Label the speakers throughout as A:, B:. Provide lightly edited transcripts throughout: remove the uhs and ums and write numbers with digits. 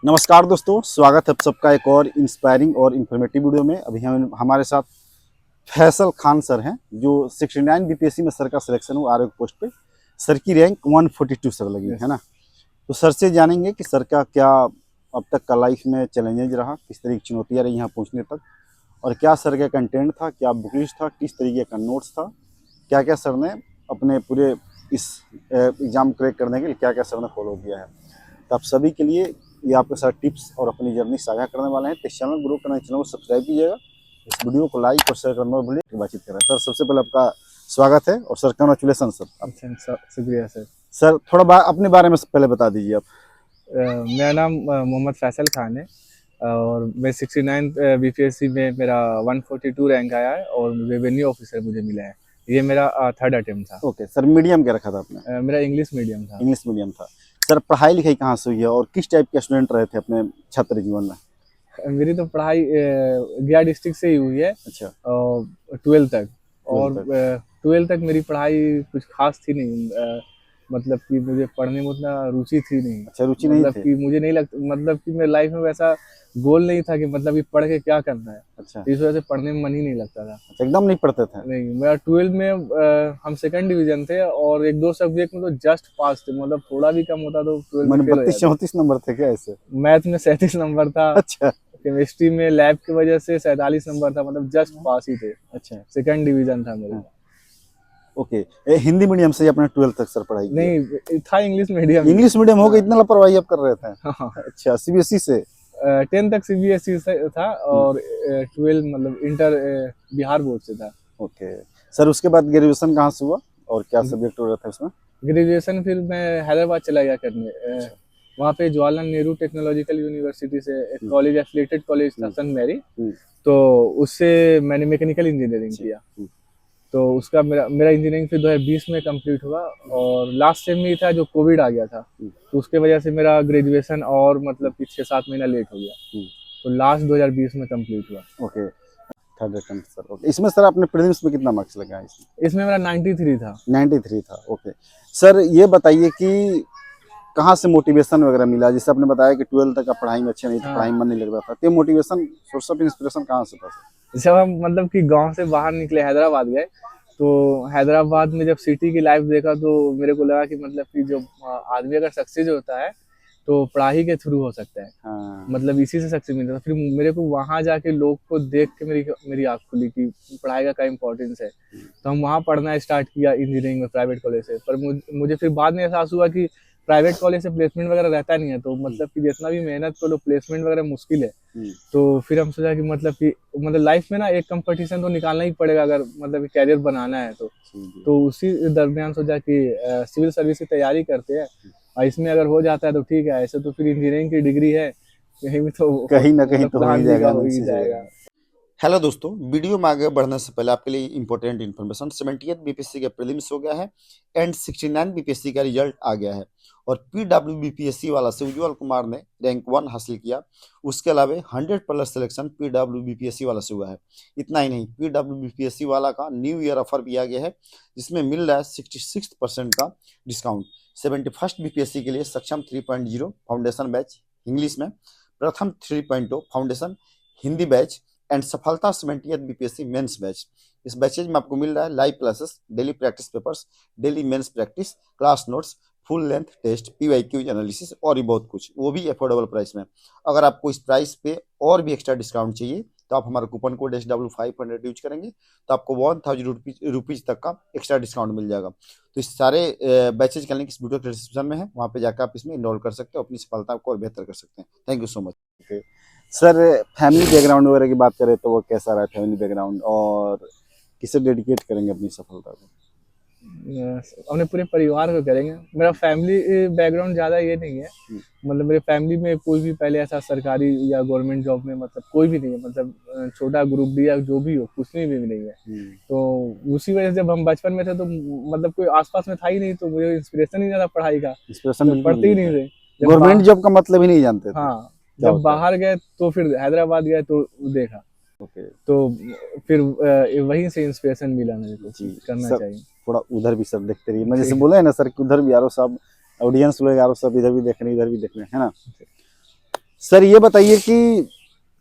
A: नमस्कार दोस्तों, स्वागत है आप सबका एक और इंस्पायरिंग और इन्फॉर्मेटिव वीडियो में। अभी हम हमारे साथ फैसल खान सर हैं जो 69 बीपीएससी में सर का सिलेक्शन हुआ आरओ पोस्ट पे। सर की रैंक 142 सर लगी है ना। तो सर से जानेंगे कि सर का क्या अब तक का लाइफ में चैलेंजेज रहा, किस तरह की चुनौतियाँ रही यहाँ पहुँचने तक, और क्या सर का कंटेंट था, क्या बुक लिस्ट था, किस तरीके का नोट्स था, क्या क्या सर ने अपने पूरे इस एग्ज़ाम क्रैक करने के लिए क्या क्या सर ने फॉलो किया है। तो आप सभी के लिए ये आपके साथ टिप्स और अपनी जर्नी साझा करने वाले हैं। तो चैनल ग्रो करना, चैनल को सब्सक्राइब कीजिएगा, इस वीडियो को लाइक और शेयर करना मत भूलिए। बातचीत करें सर, सबसे पहले आपका स्वागत है और सर कंग्रेचुलेसन सर।
B: अच्छा, शुक्रिया सर।
A: सर थोड़ा अपने बारे में पहले बता दीजिए आप।
B: मेरा नाम मोहम्मद फैसल खान है और मैं 69 बीपीएससी में मेरा 142 रैंक आया है और रेवेन्यू ऑफिसर मुझे मिला है। ये मेरा थर्ड अटेम्प्ट था।
A: ओके सर, मीडियम क्या रखा था आपने?
B: मेरा इंग्लिश मीडियम था।
A: इंग्लिश मीडियम था। सर पढ़ाई लिखाई कहाँ से हुई है और किस टाइप के स्टूडेंट रहे थे अपने छात्र जीवन में?
B: मेरी तो पढ़ाई गया डिस्ट्रिक्ट से ही हुई है
A: अच्छा,
B: और 12th तक।
A: 12
B: और
A: तक।
B: 12th तक मेरी पढ़ाई कुछ खास थी नहीं। मतलब कि मुझे पढ़ने में उतना रुचि थी नहीं।
A: अच्छा, रुचि नहीं
B: मतलब
A: थे।
B: कि मुझे नहीं लगता, मतलब कि मेरे लाइफ में वैसा गोल नहीं था कि मतलब कि पढ़ के क्या करना है।
A: अच्छा
B: इस वजह से पढ़ने में मन ही नहीं लगता था।
A: अच्छा, एकदम नहीं पढ़ते थे।
B: नहीं, मेरा 12 में हम सेकंड डिवीजन थे और एक दो सब्जेक्ट में तो जस्ट पास थे। मतलब थोड़ा भी कम होता तो 12 में
A: मैंने
B: फेल हो
A: 32
B: जाते।
A: 34 नंबर थे क्या ऐसे?
B: मैथ में 37 नंबर था।
A: अच्छा
B: केमिस्ट्री में लैब की वजह से 47 नंबर था। मतलब जस्ट पास ही थे।
A: अच्छा।
B: सेकंड डिवीजन था मेरे
A: हाँ,
B: का।
A: ओके। हिंदी मीडियम से ही आपने 12 तक सर पढ़ाई की है?
B: नहीं, था इंग्लिश मीडियम ही।
A: इंग्लिश मीडियम हो गया,
B: हाँ
A: इतना लापरवाही आप कर रहे थे?
B: हाँ।
A: अच्छा, सीबीएसई से?
B: 10 तक सीबीएसई से था
A: हम्म,
B: और 12 मतलब इंटर बिहार बोर्ड से था।
A: ओके। सर उसके बाद ग्रेजुएशन कहाँ से हुआ और क्या सब्जेक्ट हो रहा था इसमें?
B: ग्रेजुएशन फिर मैं हैदराबाद चला गया करने।
A: अच्छा।
B: वहाँ पे जवाहरलाल नेहरू टेक्नोलॉजिकल यूनिवर्सिटी से एक
A: हम्म,
B: कॉलेज, एफिलिएटेड कॉलेज था,
A: हम्म,
B: सन मैरी।
A: हम्म,
B: तो उससे मैंने मैकेनिकल इंजीनियरिंग
A: अच्छा।
B: किया। तो उसका मेरा मेरा इंजीनियरिंग फिर 2020 में कंप्लीट हुआ और लास्ट सेम में ही था जो कोविड आ गया था।
A: हम्म,
B: तो उसके वजह से मेरा ग्रेजुएशन और मतलब कि 6-7 महीना लेट हो गया।
A: हम्म,
B: तो लास्ट 2020 में कंप्लीट हुआ।
A: Okay. Third attempt sir, okay. इसमें सर आपने प्रीलिम्स में कितना मार्क्स लगा इसमें?
B: इसमें मेरा 93 था।
A: 93 था, ओके। सर ये बताइए कि कहाँ से मोटिवेशन वगैरह मिला? जैसे आपने बताया कि 12 तक आप पढ़ाई में अच्छे नहीं थे,
B: हाँ,
A: पढ़ाई में मन नहीं लग रहा था, तो मोटिवेशन, सोर्स ऑफ इंस्पिरेशन कहाँ से था सर?
B: जब हम मतलब कि गांव से बाहर निकले, हैदराबाद गए। तो हैदराबाद में जब सिटी की लाइफ देखा तो मेरे को लगा कि मतलब कि जो आदमी अगर सक्सेस होता है तो पढ़ाई के थ्रू हो सकता है।
A: हाँ।
B: मतलब इसी से सक्सेस मिलता था। फिर मेरे को वहां जाके लोग को देख के मेरी मेरी आँख खुली कि पढ़ाई का क्या इंपॉर्टेंस है। तो हम वहाँ पढ़ना स्टार्ट किया इंजीनियरिंग में प्राइवेट कॉलेज से। पर मुझे फिर बाद में एहसास हुआ कि प्राइवेट कॉलेज से प्लेसमेंट वगैरह रहता नहीं है। तो मतलब कि जितना भी मेहनत करो प्लेसमेंट वगैरह मुश्किल है।
A: हम्म,
B: तो फिर हम सोचा कि मतलब लाइफ में ना एक कंपटीशन तो निकालना ही पड़ेगा अगर मतलब कैरियर बनाना है तो।
A: जी जी।
B: तो उसी दरमियान सोचा कि सिविल सर्विस की तैयारी करते हैं और इसमें अगर हो जाता है तो ठीक है। ऐसे तो फिर इंजीनियरिंग की डिग्री है, कहीं भी तो
A: कहीं ना कहीं
B: मतलब
A: तो हो ही
B: प्लान भी का
A: जाएगा,
B: हो ही
A: एमएनसी से
B: जाएगा।
A: जाएगा। हेलो दोस्तों, वीडियो में आगे बढ़ने से पहले आपके लिए इंपॉर्टेंट इन्फॉर्मेशन। 78 बीपीएससी का प्रीलिम्स हो गया है एंड 69 बीपीएससी का रिजल्ट आ गया है। और पीडब्ल्यू बीपीएससी वाला से उज्जवल कुमार ने रैंक 1 हासिल किया। उसके अलावा 100+ सिलेक्शन पीडब्ल्यू बीपीएससी वाला से हुआ है। इतना ही नहीं, पीडब्ल्यू बीपीएससी वाला का न्यू ईयर ऑफर भी आ गया है जिसमें मिल रहा है 66% का डिस्काउंट। 71st बीपीएससी के लिए सक्षम 3.0 फाउंडेशन बैच इंग्लिश में, प्रथम 3.0 foundation Hindi batch and Safalta 78 BPSC mains batch. इस बैचेज में आपको मिल रहा है live classes, daily practice papers, daily mains practice, class notes, full length test, PYQ analysis और भी बहुत कुछ, वो भी अफोर्डेबल प्राइस में। अगर आपको इस प्राइस पे और भी एक्स्ट्रा डिस्काउंट चाहिए तो आप हमारा कूपन कोड SW500 यूज करेंगे तो आपको 1000 रुपीज तक का एक्स्ट्रा डिस्काउंट मिल जाएगा। तो इस सारे बैचेज का लिंक इस वीडियो के डिस्क्रिप्शन में है, वहाँ पे जाकर आप इसमें इनरोल कर सकते हो, अपनी सफलता को और बेहतर कर सकते हैं। Thank you so much. okay. Sir family background वगैरह की बात करें तो वो कैसा रहा फैमिली बैकग्राउंड, और किसे डेडिकेट करेंगे अपनी सफलता को?
B: अपने पूरे परिवार को करेंगे। मेरा फैमिली बैकग्राउंड ज़्यादा ये नहीं है।
A: हम्म,
B: मतलब मेरे फैमिली में कोई भी पहले ऐसा सरकारी या गवर्नमेंट जॉब में मतलब कोई भी नहीं है। मतलब छोटा ग्रुप डी या जो भी हो, कुछ में भी नहीं है।
A: हम्म,
B: तो उसी वजह से जब हम बचपन में थे तो मतलब कोई आसपास में था ही नहीं, तो मुझे इंस्पिरेशन ही नहीं था पढ़ाई का।
A: इंस्पिरेशन
B: तो
A: बिल्कुल भी
B: पढ़ते ही
A: नहीं
B: नहीं
A: था।
B: थे। जब
A: गवर्नमेंट
B: बाहर
A: जॉब का मतलब ही नहीं जानते थे
B: हाँ,
A: क्या
B: जब
A: होता है।
B: बाहर गए तो फिर हैदराबाद गए तो देखा।
A: ओके।
B: तो फिर वहीं से इंस्पिरेशन मिला मेरे को
A: जी
B: कि करना
A: सर,
B: चाहिए।
A: थोड़ा उधर भी सर देखते रहिए। मैं जैसे
B: ठीक
A: बोला है ना सर कि उधर भी यारो साहब, ऑडियंस लोग यारो सब इधर भी देख रहे हैं, इधर भी देख रहे हैं, है ना। सर ये बताइए कि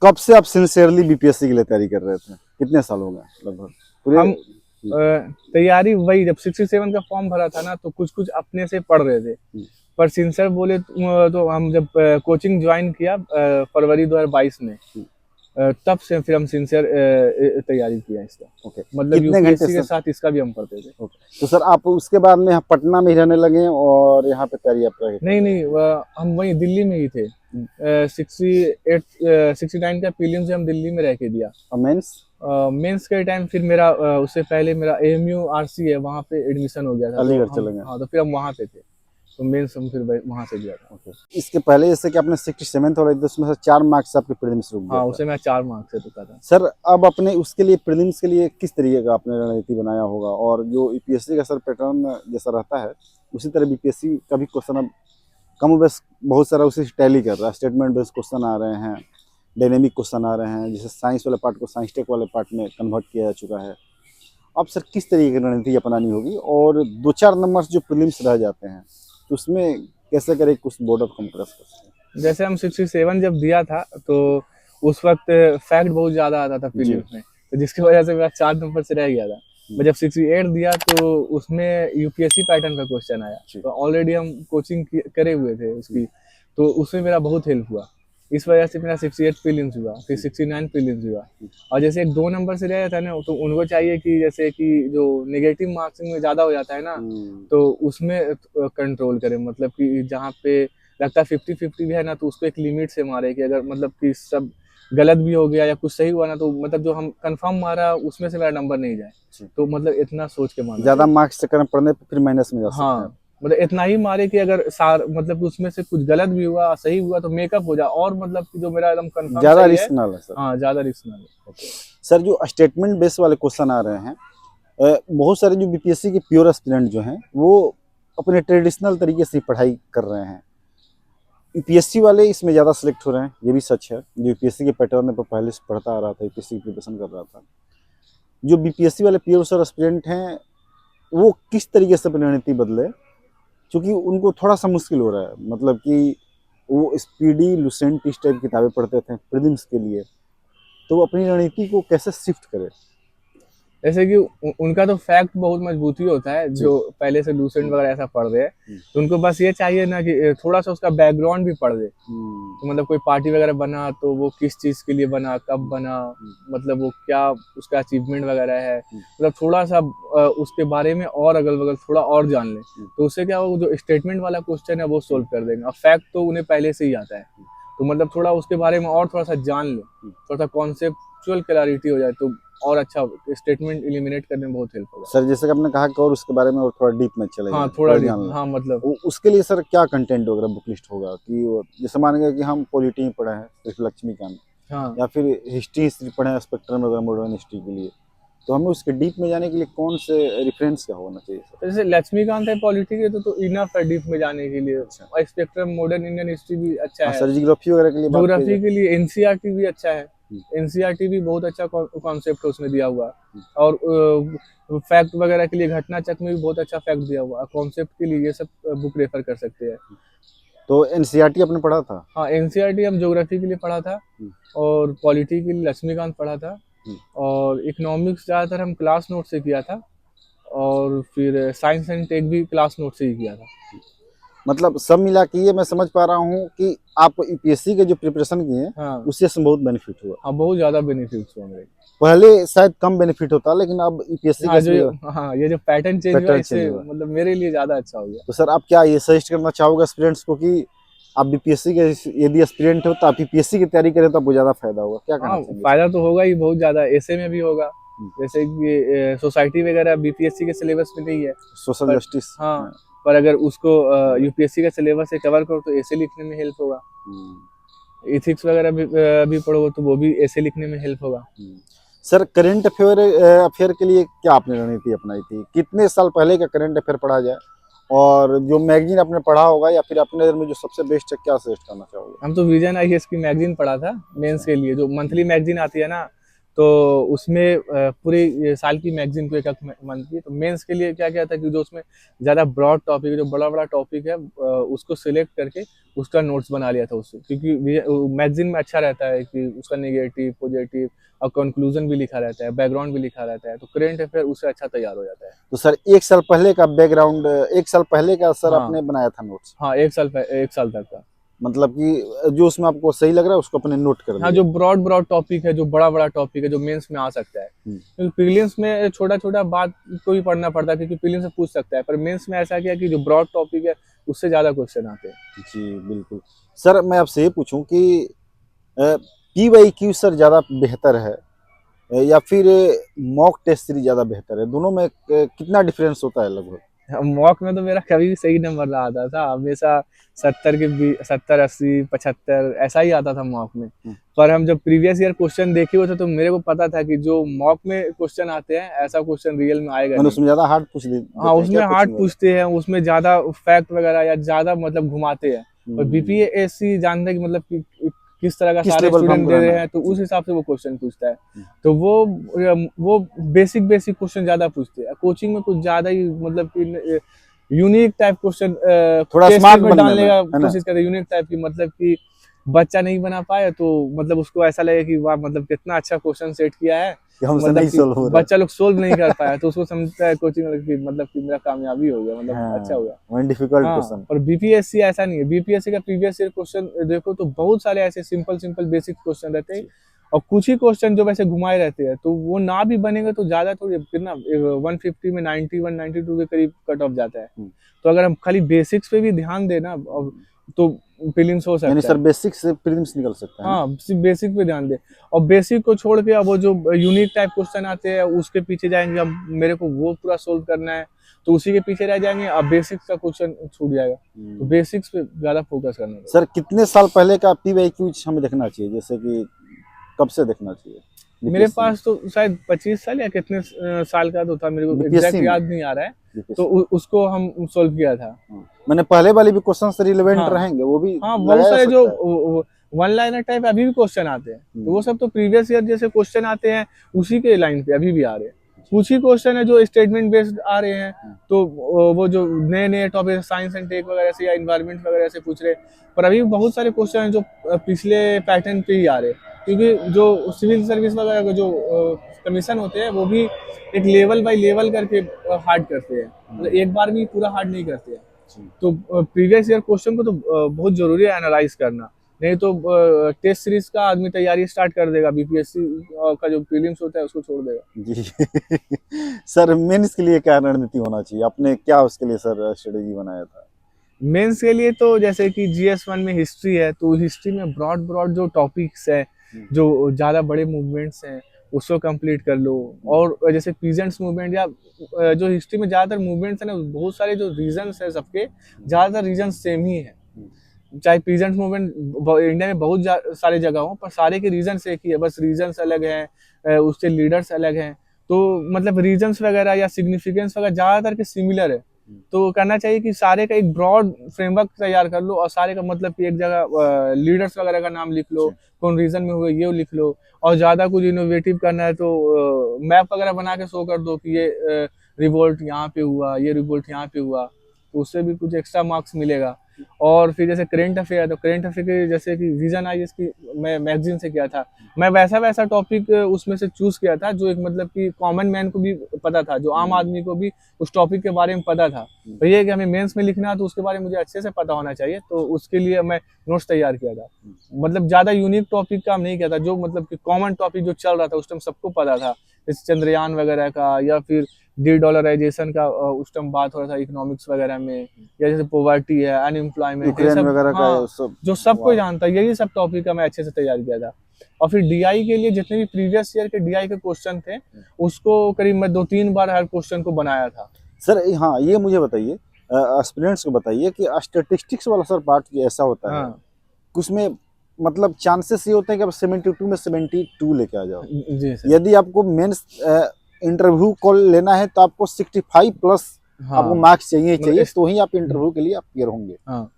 A: कब से आप सिंसियरली बीपीएससी के लिए तैयारी कर रहे थे, कितने साल हो गए लगभग पूरे?
B: हम तैयारी वही जब 67 का फॉर्म भरा था ना, तो कुछ कुछ अपने से पढ़ रहे थे। पर सिंसियर बोले तो हम जब कोचिंग ज्वाइन किया फरवरी 2022 में, तब से फिर हम सिंसियर तैयारी किया इसका।
A: ओके,
B: मतलब
A: कितने घंटे
B: यूपीएससी के
A: सर?
B: साथ इसका भी हम पढ़ते थे।
A: ओके, तो सर आप उसके बाद में यहाँ पटना में ही रहने लगे और यहाँ पे तैयारी आप रहे?
B: नहीं नहीं, हम वही दिल्ली में ही थे। 69 का प्रीलिम्स हम दिल्ली में रह के दिया।
A: और मेंस?
B: मेंस के टाइम फिर मेरा उससे पहले मेरा एएमयू आरसी है, वहाँ पे एडमिशन हो गया था।
A: अलीगढ़ चले गए?
B: हाँ, तो फिर हम वहाँ पे थे, तो मेंस हम फिर वहाँ से दिया था।
A: ओके, इसके पहले जैसे कि आपने 67 और उसमें से 4 मार्क्स आपके प्रीलिम्स रुक गया
B: हाँ,
A: था।
B: उसे मैं 4 मार्क्स से रुका था।
A: सर अब अपने उसके लिए प्रीलिम्स के लिए किस तरीके का आपने रणनीति बनाया होगा, और जो यूपीएससी का सर पैटर्न जैसा रहता है उसी तरह बीपीएससी का भी क्वेश्चन अब कम बेस बहुत सारा उसी टैली कर रहा है। स्टेटमेंट बेस्ड क्वेश्चन आ रहे हैं, डायनेमिक क्वेश्चन आ रहे हैं, जैसे साइंस वाले पार्ट को साइंस टेक वाले पार्ट में कन्वर्ट किया जा चुका है। अब सर किस तरीके की रणनीति अपनानी होगी, और 2-4 नंबर जो प्रीलिम्स रह जाते हैं तो उसमें कैसे करें कुछ बोर्ड ऑफ कंप्रेस कर सकते हैं?
B: जैसे हम 67 जब दिया था, तो उस वक्त फैक्ट बहुत ज्यादा आता था प्रीलिम्स में, तो जिसकी वजह से मेरा 4 नंबर से रह गया था। मैं जब 68 दिया तो उसमें यूपीएससी पैटर्न का क्वेश्चन आया, तो ऑलरेडी हम कोचिंग करे हुए थे उसकी, तो उसमें मेरा बहुत हेल्प हुआ। इस वजह से मेरा 68 प्रीलिम्स हुआ, फिर 69 प्रीलिम्स हुआ। और जैसे एक 2 नंबर से रह जाता है ना, तो उनको चाहिए कि जैसे कि जो नेगेटिव मार्क्सिंग में ज्यादा हो जाता है ना, तो उसमें कंट्रोल करें। मतलब कि जहाँ पे लगता है 50-50 भी है ना, तो उसको एक लिमिट से मारे कि अगर मतलब कि सब गलत भी हो गया या कुछ सही हुआ ना, तो मतलब जो हम कंफर्म मारा उसमें से मेरा नंबर नहीं जाए। तो मतलब इतना सोच के मारना
A: ज्यादा
B: चाहिए।
A: मार्क्स चक्कर में पड़ने पे फिर माइनस में जा सकते हैं।
B: हाँ, मतलब इतना ही मारे कि अगर मतलब उसमें से कुछ गलत भी हुआ सही हुआ तो मेकअप हो जाए, और मतलब कि जो मेरा एकदम कंफर्म
A: ज्यादा
B: सही
A: रिस्क
B: है।
A: ना ले सर।
B: हाँ, ज्यादा रिस्क ना ले।
A: सर जो स्टेटमेंट बेस वाले क्वेश्चन आ रहे हैं, बहुत सारे जो बीपीएससी के प्योर एस्पिरेंट जो हैं वो अपने ट्रेडिशनल तरीके से पढ़ाई कर रहे हैं। यूपीएससी वाले इसमें ज़्यादा सिलेक्ट हो रहे हैं, ये भी सच है। जो यूपीएससी के पैटर्न पर पहले से पढ़ता आ रहा था, यूपीएससी की प्रिपरेशन कर रहा था, जो बीपीएससी वाले प्योर एस्पिरेंट हैं वो किस तरीके से अपनी रणनीति बदले, क्योंकि उनको थोड़ा सा मुश्किल हो रहा है। मतलब कि वो स्पीडी लुसेंट इस टाइप किताबें पढ़ते थे प्रीलिम्स के लिए, तो वो अपनी रणनीति को कैसे शिफ्ट करे?
B: जैसे कि उनका तो फैक्ट बहुत मजबूती होता है, जो पहले से लूसेंट वगैरह ऐसा पढ़ रहे हैं, तो उनको बस ये चाहिए ना कि थोड़ा सा उसका बैकग्राउंड भी पढ़ दे। तो मतलब कोई पार्टी वगैरह बना तो वो किस चीज के लिए बना, कब बना, मतलब वो क्या उसका अचीवमेंट वगैरह है, मतलब थोड़ा सा उसके बारे में और अगल बगल थोड़ा और जान ले, तो उससे क्या होगा, जो स्टेटमेंट वाला क्वेश्चन है वो सोल्व कर देंगे। और फैक्ट तो उन्हें पहले से ही आता है, तो मतलब थोड़ा उसके बारे में और थोड़ा सा जान ले, थोड़ा सा कॉन्सेप्चुअल क्लैरिटी हो जाए, तो और अच्छा स्टेटमेंट एलिमिनेट करने में बहुत हेल्प होगा।
A: सर जैसे कि आपने कहा कि और उसके बारे में और थोड़ा डीप में चले
B: हाँ,
A: जाएं,
B: थोड़ा
A: जान
B: डीप,
A: लें।
B: हाँ मतलब
A: उसके लिए सर क्या कंटेंट वगैरह बुक लिस्ट होगा? कि जैसे मान गए कि हम पॉलिटी ही पढ़े हैं, जैसे लक्ष्मीकांत,
B: हाँ,
A: या फिर हिस्ट्री पढ़े हैं, स्पेक्ट्रम वगैरह मॉडर्न हिस्ट्री के लिए, तो हमें उसके डीप में जाने के लिए कौन से रेफरेंस क्या होना चाहिए सर?
B: जैसे लक्ष्मीकांत है पॉलिटी के, तो इनफ है डीप में जाने के लिए।
A: अच्छा।
B: और स्पेक्ट्रम मॉडर्न इंडियन हिस्ट्री भी अच्छा
A: हाँ
B: है।
A: सर, जियोग्राफी वगैरह के लिए बात
B: ज्योग्राफी
A: कीजिए।
B: के लिए एनसीईआरटी भी अच्छा है। एनसीईआरटी भी बहुत अच्छा कॉन्सेप्ट है उसमें दिया हुआ। और फैक्ट वगैरह के लिए घटना चक्र में भी बहुत अच्छा फैक्ट दिया हुआ। कॉन्सेप्ट के लिए ये सब बुक रेफर कर सकते हैं।
A: तो एनसीईआरटी आपने पढ़ा था?
B: हाँ, एनसीईआरटी हम ज्योग्राफी के लिए पढ़ा था, और पॉलिटी के लिए लक्ष्मीकांत पढ़ा था, और इकोनॉमिक्स ज़्यादातर हम क्लास नोट से किया था, और फिर साइंस एंड टेक भी क्लास नोट से ही किया था।
A: मतलब सब मिला के ये मैं समझ पा रहा हूँ कि आप यूपीएससी के जो प्रिपरेशन किए
B: हाँ,
A: उससे बहुत बेनिफिट हुआ।
B: हाँ, बहुत ज़्यादा बेनिफिट्स हुआ मेरे।
A: पहले शायद कम बेनिफिट होता, लेकिन अब यूपीएससी
B: हाँ,
A: का
B: हाँ, ये जो पैटर्न चेंज हुआ,
A: पैटर्न
B: इससे
A: चेंज हुआ।
B: मतलब मेरे लिए ज़्यादा अच्छा हो गया।
A: तो सर आप क्या ये सजेस्ट करना चाहोगे स्टूडेंट्स को कि आप बीपीएससी के यदि एस्पिरेंट हो तो आप यूपीएससी की तैयारी करें तो आपको ज्यादा फायदा होगा? क्या कहना
B: हाँ,
A: चाहेंगे?
B: फायदा तो होगा ही बहुत ज़्यादा, ऐसे में भी होगा। जैसे कि सोसाइटी वगैरह बीपीएससी के सिलेबस में नहीं है,
A: सोशल जस्टिस।
B: हाँ, पर अगर उसको यूपीएससी का सिलेबस से कवर करो तो ऐसे लिखने में हेल्प होगा। एथिक्स वगैरह भी पढ़ो तो वो भी ऐसे लिखने में हेल्प होगा।
A: सर करंट अफेयर के लिए क्या आपने रणनीति अपनाई थी? कितने साल पहले का करंट अफेयर पढ़ा जाए, और जो मैगजीन आपने पढ़ा होगा या फिर अपने नजर में जो सबसे बेस्ट है, क्या सजेस्ट करना चाहोगे?
B: हम तो विजन आईएएस की मैगजीन पढ़ा था मेंस के लिए, जो मंथली मैगजीन आती है ना, तो उसमें पूरे ये साल की मैगजीन को एक मंथ की। तो मेंस के लिए क्या क्या था कि जो उसमें ज़्यादा ब्रॉड टॉपिक है, जो बड़ा बड़ा टॉपिक है, उसको सिलेक्ट करके उसका नोट्स बना लिया था उससे, क्योंकि मैगजीन में अच्छा रहता है कि उसका नेगेटिव पॉजिटिव और कंक्लूजन भी लिखा रहता है, बैकग्राउंड भी लिखा रहता है, तो करंट अफेयर उससे अच्छा तैयार हो जाता है।
A: तो सर 1 साल पहले का बैकग्राउंड, 1 साल पहले का सर
B: हाँ
A: आपने बनाया था नोट्स,
B: हाँ, 1 साल तक का।
A: मतलब कि जो उसमें आपको सही लग रहा है उसको अपने नोट कर
B: हाँ,
A: लिया।
B: जो ब्रॉड ब्रॉड टॉपिक है, जो बड़ा बड़ा टॉपिक है, जो मेंस में आ सकता है, क्योंकि प्रीलिम्स में छोटा छोटा बात को ही पढ़ना पड़ता है, क्योंकि प्रीलिम्स से पूछ सकता है, पर मेंस में ऐसा क्या कि जो ब्रॉड टॉपिक है उससे ज्यादा क्वेश्चन आते हैं।
A: जी बिल्कुल। सर मैं आपसे ये पूछूं कि PYQ सर ज़्यादा बेहतर है या फिर मॉक टेस्ट सीरीज ज़्यादा बेहतर है, दोनों में कितना डिफरेंस होता है लगभग?
B: मॉक में तो मेरा कभी भी सही नंबर रहा आता था, हमेशा 70 80 75 ऐसा ही आता था मॉक में। पर हम जब प्रीवियस ईयर क्वेश्चन देखे हुए थे तो मेरे को पता था कि जो मॉक में क्वेश्चन आते हैं ऐसा क्वेश्चन रियल में आएगा
A: मैंने
B: नहीं।
A: उसमें ज़्यादा हार्ड पूछ
B: हाँ,
A: देते हैं क्या
B: उसमें हार्ड
A: कोचिंग वाले?
B: पूछते हैं, उसमें ज्यादा फैक्ट वगैरह या ज्यादा मतलब घुमाते हैं। और BPSC जानते हैं कि मतलब कि किस तरह का
A: किस
B: सारे
A: लेवल पे हम
B: स्टूडेंट दे रहे
A: कराना है?
B: हैं, तो
A: जी।
B: उस हिसाब से वो क्वेश्चन पूछता है। तो वो बेसिक बेसिक क्वेश्चन ज्यादा पूछते हैं। कोचिंग में कुछ ज्यादा ही मतलब कि यूनिक टाइप क्वेश्चन
A: थोड़ा
B: टेस्ट
A: स्मार्ट
B: में
A: बनने
B: डालने
A: में
B: का
A: है ना,
B: कोशिश करते हैं, यूनिक टाइप की, मतलब कि बच्चा नहीं बना पाया तो मतलब उसको ऐसा लगे कि वाह, मतलब कितना अच्छा क्वेश्चन सेट किया है,
A: कि हमसे
B: मतलब
A: नहीं
B: कि
A: सोल्व हो रहा
B: बच्चा लोग सोल्व नहीं कर पाया तो उसको समझता है कोचिंग वाले कि मतलब कि मेरा कामयाबी हो गया,
A: है।
B: मतलब अच्छा
A: हाँ,
B: हो गया।
A: वही डिफिकल्ट
B: हाँ,
A: क्वेश्चन।
B: और BPSC ऐसा नहीं है। BPSC का प्रीवियस ईयर क्वेश्चन देखो तो बहुत सारे ऐसे सिंपल सिंपल बेसिक क्वेश्चन रहते हैं, और कुछ ही क्वेश्चन जो वैसे घुमाए रहते हैं, तो वो ना भी बनेंगे तो ज्यादा थोड़ी, कितना 150 में 91 92 के करीब कट ऑफ जाता है। तो अगर हम खाली बेसिक्स पे भी ध्यान देना तो प्रीलिम्स हो
A: यानी
B: सकता
A: सर
B: है।
A: बेसिक से प्रीलिम्स निकल सकता है ना?
B: हाँ, सिर्फ बेसिक पे ध्यान दे, और बेसिक को छोड़ के अब वो जो यूनिक टाइप क्वेश्चन आते हैं उसके पीछे जाएंगे, अब मेरे को वो पूरा सोल्व करना है तो उसी के पीछे रह जाएंगे, अब बेसिक्स का क्वेश्चन छूट जाएगा। तो बेसिक्स पे ज्यादा फोकस करना पड़ेगा।
A: सर कितने साल पहले का PYQ हमें देखना चाहिए, जैसे कि कब से देखना चाहिए
B: मेरे
A: बीपीएससी में?
B: पास तो शायद 25 साल या कितने साल का तो था, मेरे को
A: बीपीएससी
B: एग्जैक्ट
A: में
B: याद नहीं आ रहा है। तो
A: बीपीएससी
B: उसको हम सोल्व किया था।
A: मैंने पहले वाले भी क्वेश्चन से रिलेवेंट
B: हाँ
A: रहेंगे, वो भी
B: हाँ, बहुत
A: लगाया जा
B: सारे जो
A: सकता है।
B: वन लाइनर टाइप अभी भी क्वेश्चन आते हैं, तो वो सब तो प्रीवियस ईयर जैसे क्वेश्चन आते हैं उसी के लाइन पे अभी भी आ रहे हैं। कुछ ही क्वेश्चन है जो स्टेटमेंट बेस्ड आ रहे हैं, तो वो जो नए नए टॉपिक साइंस एंड टेक वगैरह से या इन्वायरमेंट वगैरह से पूछ रहे हैं, पर अभी भी बहुत सारे क्वेश्चन हैं जो पिछले पैटर्न पे ही आ रहे हैं, क्योंकि जो सिविल सर्विस वगैरह का जो कमीशन होते हैं वो भी एक लेवल बाय लेवल करके हार्ड करते हैं, मतलब एक बार में पूरा हार्ड नहीं करते हैं। तो प्रीवियस ईयर क्वेश्चन को तो बहुत जरूरी है एनालाइज करना, नहीं तो टेस्ट सीरीज का आदमी तैयारी स्टार्ट कर देगा, BPSC का जो प्रीलिम्स होता है उसको छोड़ देगा।
A: जी सर मेंस के लिए क्या रणनीति होना चाहिए, आपने क्या उसके लिए सर स्ट्रेटेजी बनाया था?
B: मेंस के लिए तो जैसे कि GS1 में हिस्ट्री है, तो हिस्ट्री में ब्रॉड ब्रॉड जो टॉपिक्स है, जो ज़्यादा बड़े मूवमेंट्स हैं उसको कंप्लीट कर लो। और जैसे पीजेंट्स मूवमेंट या जो हिस्ट्री में ज़्यादातर मूवमेंट्स है ना, बहुत सारे जो रीजन्स है सबके, ज़्यादातर रीजन सेम ही है। चाहे पीजेंट्स मूवमेंट इंडिया में बहुत सारे जगह हो, पर सारे के रीजन एक ही है, बस रीजन्स अलग हैं, उसके लीडर्स अलग हैं। तो मतलब रीजन्स वगैरह या सिग्निफिकेंस वगैरह ज़्यादातर के सिमिलर है। तो करना चाहिए कि सारे का एक ब्रॉड फ्रेमवर्क तैयार कर लो, और सारे का मतलब कि एक जगह लीडर्स वगैरह का नाम लिख लो, कौन रीजन में हुए ये लिख लो, और ज़्यादा कुछ इनोवेटिव करना है तो मैप वगैरह बना के शो कर दो कि ये रिवोल्ट यहाँ पे हुआ, ये रिवोल्ट यहाँ पे हुआ, तो उससे भी कुछ एक्स्ट्रा मार्क्स मिलेगा। और फिर जैसे करंट अफेयर है, तो करंट अफेयर के जैसे कि विजन आई इसकी मैं मैगजीन से किया था, मैं वैसा वैसा टॉपिक उसमें से चूज किया था जो एक मतलब कि कॉमन मैन को भी पता था, जो आम आदमी को भी उस टॉपिक के बारे में पता था। तो ये कि हमें मेंस में लिखना है तो उसके बारे में मुझे अच्छे से पता होना चाहिए, तो उसके लिए मैं नोट्स तैयार किया था। मतलब ज्यादा यूनिक टॉपिक का नहीं किया था, जो मतलब कि कॉमन टॉपिक जो चल रहा था उस टाइम सबको पता था, जैसे चंद्रयान वगैरह का, या फिर डीडॉलराइजेशन का उस टाइम बात हो रहा था इकोनॉमिक्स वगैरह में, या जैसे पॉवर्टी है, अनएम्प्लॉयमेंट, ये
A: यूक्रेन
B: सब।
A: वगैरह का
B: हाँ,
A: सब।
B: जो सबको जानता है, यही सब टॉपिक का मैं अच्छे से तैयार किया था। और फिर DI के लिए जितने भी प्रीवियस ईयर के DI के क्वेश्चन थे उसको करीब मैं 2-3 बार हर क्वेश्चन को बनाया था।
A: सर हाँ ये मुझे बताइए, एस्पिरेंट्स को बताइए कि स्टैटिस्टिक्स वाला सर पार्ट ऐसा होता है
B: हाँ
A: कि उसमें मतलब चांसेस ये होते हैं कि आप 72 में 72 लेके आ जाओ।
B: जी सर।
A: यदि आपको मेंस इंटरव्यू कॉल लेना है तो आपको 65 प्लस
B: हाँ,
A: आपको मार्क्स चाहिए चाहिए,
B: मतलब
A: तो ही आप इंटरव्यू के लिए आप क्लियर होंगे।
B: हाँ,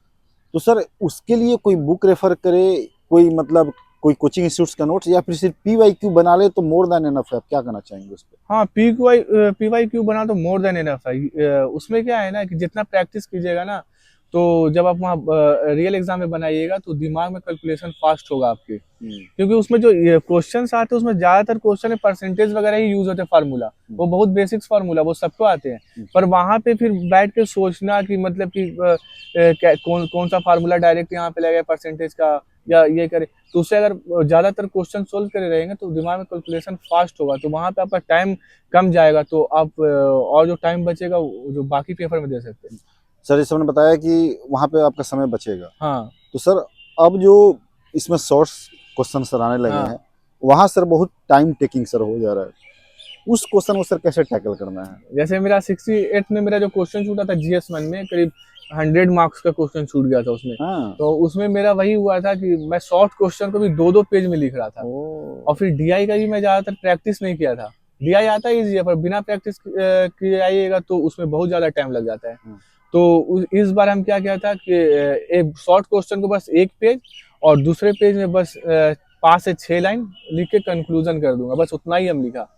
A: तो सर उसके लिए कोई बुक रेफर करे, कोई मतलब कोई कोचिंग इंस्टीट्यूट का नोट्स, या फिर सिर्फ PYQ बना ले तो मोर देन एनफ है? आप क्या कहना चाहेंगे उस पे?
B: हाँ, PYQ बना तो मोर देन इनफ है। उसमें क्या है ना कि जितना प्रैक्टिस कीजिएगा ना, तो जब आप वहाँ रियल एग्जाम में बनाइएगा तो दिमाग में कैलकुलेशन फास्ट होगा आपके। क्योंकि उसमें जो क्वेश्चंस आते हैं उसमें ज्यादातर क्वेश्चन में परसेंटेज वगैरह ही यूज होते हैं, फार्मूला वो बहुत बेसिक्स फार्मूला वो सबको आते हैं। पर वहां पे फिर बैठ के सोचना कि मतलब कि कौन कौन सा फार्मूला डायरेक्ट यहाँ पे लगेगा परसेंटेज का या ये करे, तो उससे अगर ज्यादातर क्वेश्चन सोल्व करे रहेंगे तो दिमाग में कैलकुलेशन फास्ट होगा, तो वहां पे आपका टाइम कम जाएगा, तो आप और जो टाइम बचेगा जो बाकी पेपर में दे सकते हैं।
A: सर जैसे मैंने बताया कि वहाँ पे आपका समय बचेगा,
B: हाँ
A: तो सर अब जो इसमें शॉर्ट्स क्वेश्चन सर आने लगे
B: हाँ।
A: हैं, वहाँ सर बहुत टाइम टेकिंग सर हो जा रहा है। उस क्वेश्चन को सर कैसे टैकल करना है?
B: जैसे मेरा 68 में मेरा जो क्वेश्चन छूटा था GS1 में, करीब 100 मार्क्स का क्वेश्चन छूट गया था उसमें।
A: हाँ।
B: तो उसमें मेरा वही हुआ था कि मैं शॉर्ट क्वेश्चन को भी 2-2 पेज में लिख रहा था। और फिर DI का भी मैं ज्यादातर प्रैक्टिस नहीं किया था। DI आता है इजी है, पर बिना प्रैक्टिस किए आइएगा तो उसमें बहुत ज्यादा टाइम लग जाता है। तो इस बार हम क्या किया था कि एक शॉर्ट क्वेश्चन को बस 1 पेज और दूसरे पेज में बस 5 से 6 लाइन लिख के कंक्लूजन कर दूंगा, बस उतना ही हम लिखा।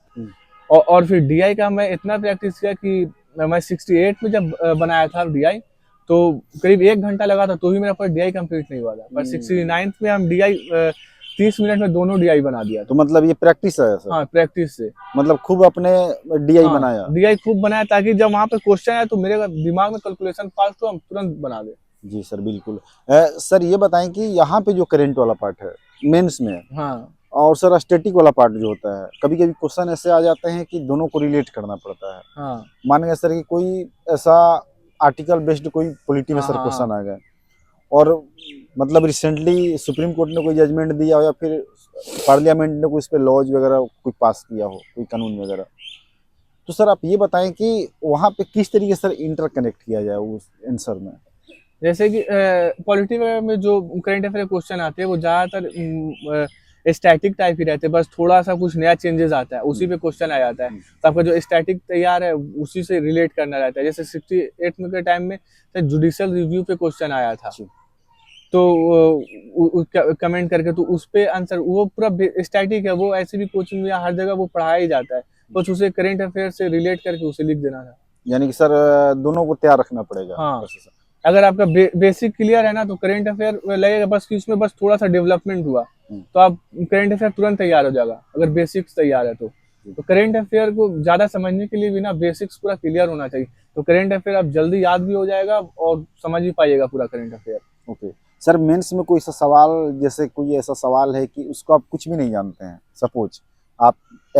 B: और फिर DI का मैं इतना प्रैक्टिस किया कि मैं 68 में जब बनाया था DI, तो करीब 1 घंटा लगा था तो भी मेरा पर DI कंप्लीट नहीं हुआ था। पर 69 में हम DI 30 मिनट में दोनों DI बना दिया
A: तो मतलब ये प्रैक्टिस है सर?
B: हाँ, प्रैक्टिस से।
A: मतलब खूब अपने DI
B: हाँ,
A: बनाया?
B: DI खूब बनाया ताकि जब वहाँ पे क्वेश्चन आया तो मेरे दिमाग में कैलकुलेशन फास्ट हो, हम तुरंत बना दे।
A: जी सर बिल्कुल। सर ये बताएं कि यहाँ पे जो करंट वाला पार्ट है मेंस में,
B: हाँ
A: और सर स्टैटिक वाला पार्ट जो होता है, कभी कभी क्वेश्चन ऐसे आ जाते हैं कि दोनों को रिलेट करना पड़ता है।
B: हाँ
A: मान गए सर कि कोई ऐसा आर्टिकल बेस्ड कोई पॉलिटी में
B: हाँ
A: सर
B: हाँ
A: क्वेश्चन
B: हाँ।
A: आ गए, और मतलब रिसेंटली सुप्रीम कोर्ट ने कोई जजमेंट दिया हो, या फिर पार्लियामेंट ने कोई इस पे लॉज वगैरह कोई पास किया हो, कोई कानून वगैरह, तो सर आप ये बताएं कि वहाँ पे किस तरीके से सर इंटरकनेक्ट किया जाए उस आंसर में?
B: जैसे कि पॉलिटी में जो करंट अफेयर क्वेश्चन आते हैं वो ज्यादातर स्टैटिक टाइप ही रहते हैं, बस थोड़ा सा कुछ नया चेंजेस आता है उसी पे क्वेश्चन आ जाता है, तो आपका जो स्टैटिक तैयार है उसी से रिलेट करना रहता है। जैसे 68 में के टाइम में जुडिशियल रिव्यू पे क्वेश्चन आया था, तो कमेंट करके, तो उस पे आंसर वो पूरा स्टैटिक है, वो ऐसे भी कोचिंग में हर जगह वो पढ़ाया ही जाता है, बस उसे करंट अफेयर से रिलेट करके उसे लिख देना था।
A: यानी कि सर दोनों को तैयार रखना पड़ेगा।
B: हाँ, अगर आपका बेसिक क्लियर है ना तो करंट अफेयर लगेगा बस कि उसमें बस थोड़ा सा डेवलपमेंट हुआ तो आप करंट अफेयर तुरंत तैयार हो जाएगा, अगर बेसिक्स तैयार है तो करंट अफेयर को ज्यादा समझने के लिए भी ना बेसिक्स पूरा क्लियर होना चाहिए, तो करंट अफेयर आप जल्दी याद भी हो जाएगा और समझ भी पाइएगा पूरा current affair.
A: Okay sir, mains में कोई ऐसा सवाल, जैसे कोई ऐसा सवाल है कि उसको आप कुछ भी नहीं जानते हैं, सपोज आप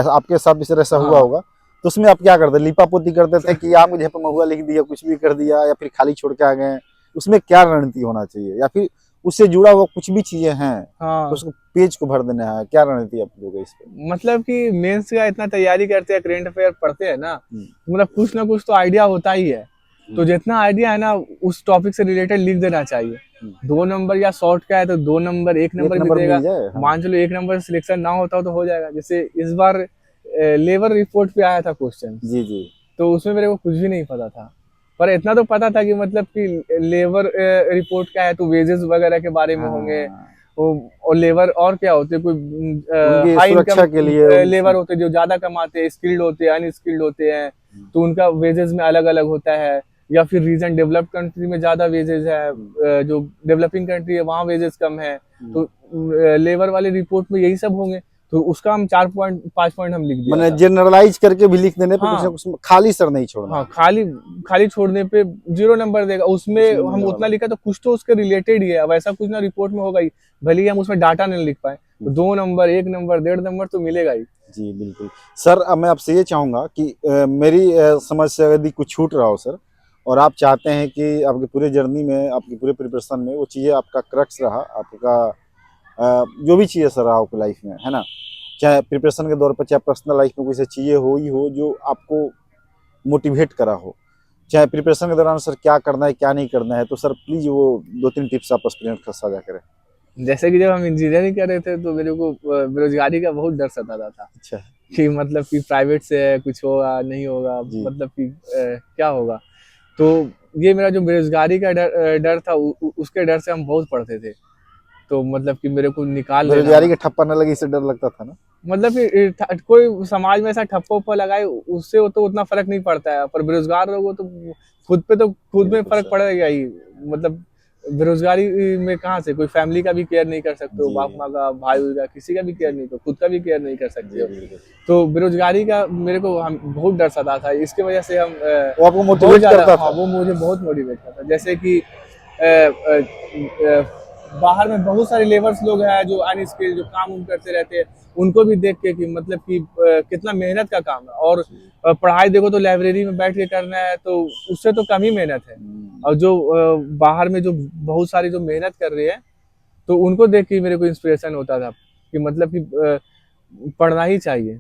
A: आपके साथ भी सर ऐसा हुआ होगा, तो उसमें आप क्या करते, लिपापोती करते थे कि आप मुझे महुआ लिख दिया, कुछ भी कर दिया, या फिर खाली छोड़ के आ गए? उसमें क्या रणनीति होना चाहिए, या फिर उससे जुड़ा हुआ कुछ भी चीजें हैं तो उसको पेज को भर देना है, क्या रणनीति आप लोग इस पे?
B: मतलब कि मेंस का इतना तैयारी करते हैं, करंट अफेयर पढ़ते हैं ना, मतलब कुछ ना कुछ तो आइडिया होता ही है, तो जितना आइडिया है ना उस टॉपिक से रिलेटेड लिख देना चाहिए। 2 नंबर या शॉर्ट का है तो 2 नंबर 1 नंबर भी देगा।
A: हाँ।
B: मान चलो 1 नंबर सिलेक्शन ना होता हो तो हो जाएगा। जैसे इस बार लेबर रिपोर्ट पे आया था क्वेश्चन,
A: जी जी,
B: तो उसमें मेरे को कुछ भी नहीं पता था, पर इतना तो पता था कि मतलब कि लेबर रिपोर्ट क्या है तो वेजेस वगैरह के बारे में होंगे, और लेबर और क्या होते हैं, कोई हाई इनकम
A: के लिए
B: लेबर होते हैं जो ज्यादा कमाते हैं, स्किल्ड होते हैं, अनस्किल्ड होते हैं, तो उनका वेजेस में अलग अलग होता है, या फिर रीजन डेवलप्ड कंट्री में ज्यादा वेजेस है, जो डेवलपिंग कंट्री है वहाँ वेजेस कम है, तो लेबर वाले रिपोर्ट में यही सब होंगे, तो उसका हम 5 पॉइंट हम लिख दिया,
A: मैंने जनरलाइज करके भी लिख देने पे
B: हाँ,
A: कुछ खाली सर नहीं छोड़ना।
B: हाँ, खाली छोड़ने पे 0 नंबर देगा, उसमें हम उतना लिखा तो कुछ तो उसके रिलेटेड ही है, अब ऐसा कुछ ना रिपोर्ट में होगा ही, भले ही हम उसमें डाटा नहीं लिख पाए, तो 2 नंबर 1 नंबर 1.5 नंबर तो मिलेगा ही।
A: जी बिल्कुल सर, अब मैं आपसे ये चाहूंगा कि मेरी समझ से यदि कुछ छूट रहा हो सर, और आप चाहते हैं कि आपके पूरे जर्नी में, आपके पूरे प्रिपरेशन में वो चीज़ें आपका क्रक्स रहा, आपका जो भी चीज़ें सर रहा आपकी लाइफ में, है ना, चाहे प्रिपरेशन के दौर पर, चाहे पर्सनल लाइफ में कोई ऐसी चीज़ें हो ही हो जो आपको मोटिवेट करा हो, चाहे प्रिपरेशन के दौरान सर क्या करना है क्या नहीं करना है, तो सर प्लीज़ वो 2-3 टिप्स आप स्टूडेंट का साझा करें।
B: जैसे कि जब हम इंजीनियरिंग कर रहे थे तो मेरे को बेरोजगारी का बहुत डर सताता था। अच्छा। कि मतलब कि प्राइवेट से कुछ होगा नहीं होगा, मतलब कि क्या होगा, तो ये मेरा जो बेरोजगारी का डर था उसके डर से हम बहुत पढ़ते थे, तो मतलब कि मेरे को निकाल लेना।
C: बेरोजगारी के ठप्पा न लगे इससे डर लगता था ना।
B: मतलब कि कोई समाज में ऐसा ठप्पा उप्पा लगाए उससे तो उतना फर्क नहीं पड़ता है, पर बेरोजगार लोगों तो खुद में फर्क पड़ेगा ही। मतलब बेरोजगारी में कहाँ से कोई फैमिली का भी केयर नहीं कर सकते हो,
A: जी।
B: बाप माँ का, भाई का, किसी का भी केयर नहीं, तो खुद का भी केयर नहीं कर सकते हो।
A: बिल्कुल।
B: तो बेरोजगारी का मेरे को बहुत डर सता था, इसके वजह से हम
C: वो आपको
B: बहुत
C: मोटिवेट
B: ज्यादा,
C: करता था।
B: हाँ वो मुझे बहुत मोटिवेट करता था। जैसे कि अ, अ, अ, बाहर में बहुत सारे लेबर्स लोग हैं जो अनस्किल्ड, जो काम उम करते रहते हैं, उनको भी देख के कि मतलब कि कितना मेहनत का काम है। और पढ़ाई देखो तो लाइब्रेरी में बैठ के करना है, तो उससे तो कम ही मेहनत है। और जो बाहर में जो बहुत सारी जो मेहनत कर रहे हैं, तो उनको देख के मेरे को इंस्पिरेशन होता था कि मतलब कि पढ़ना ही चाहिए।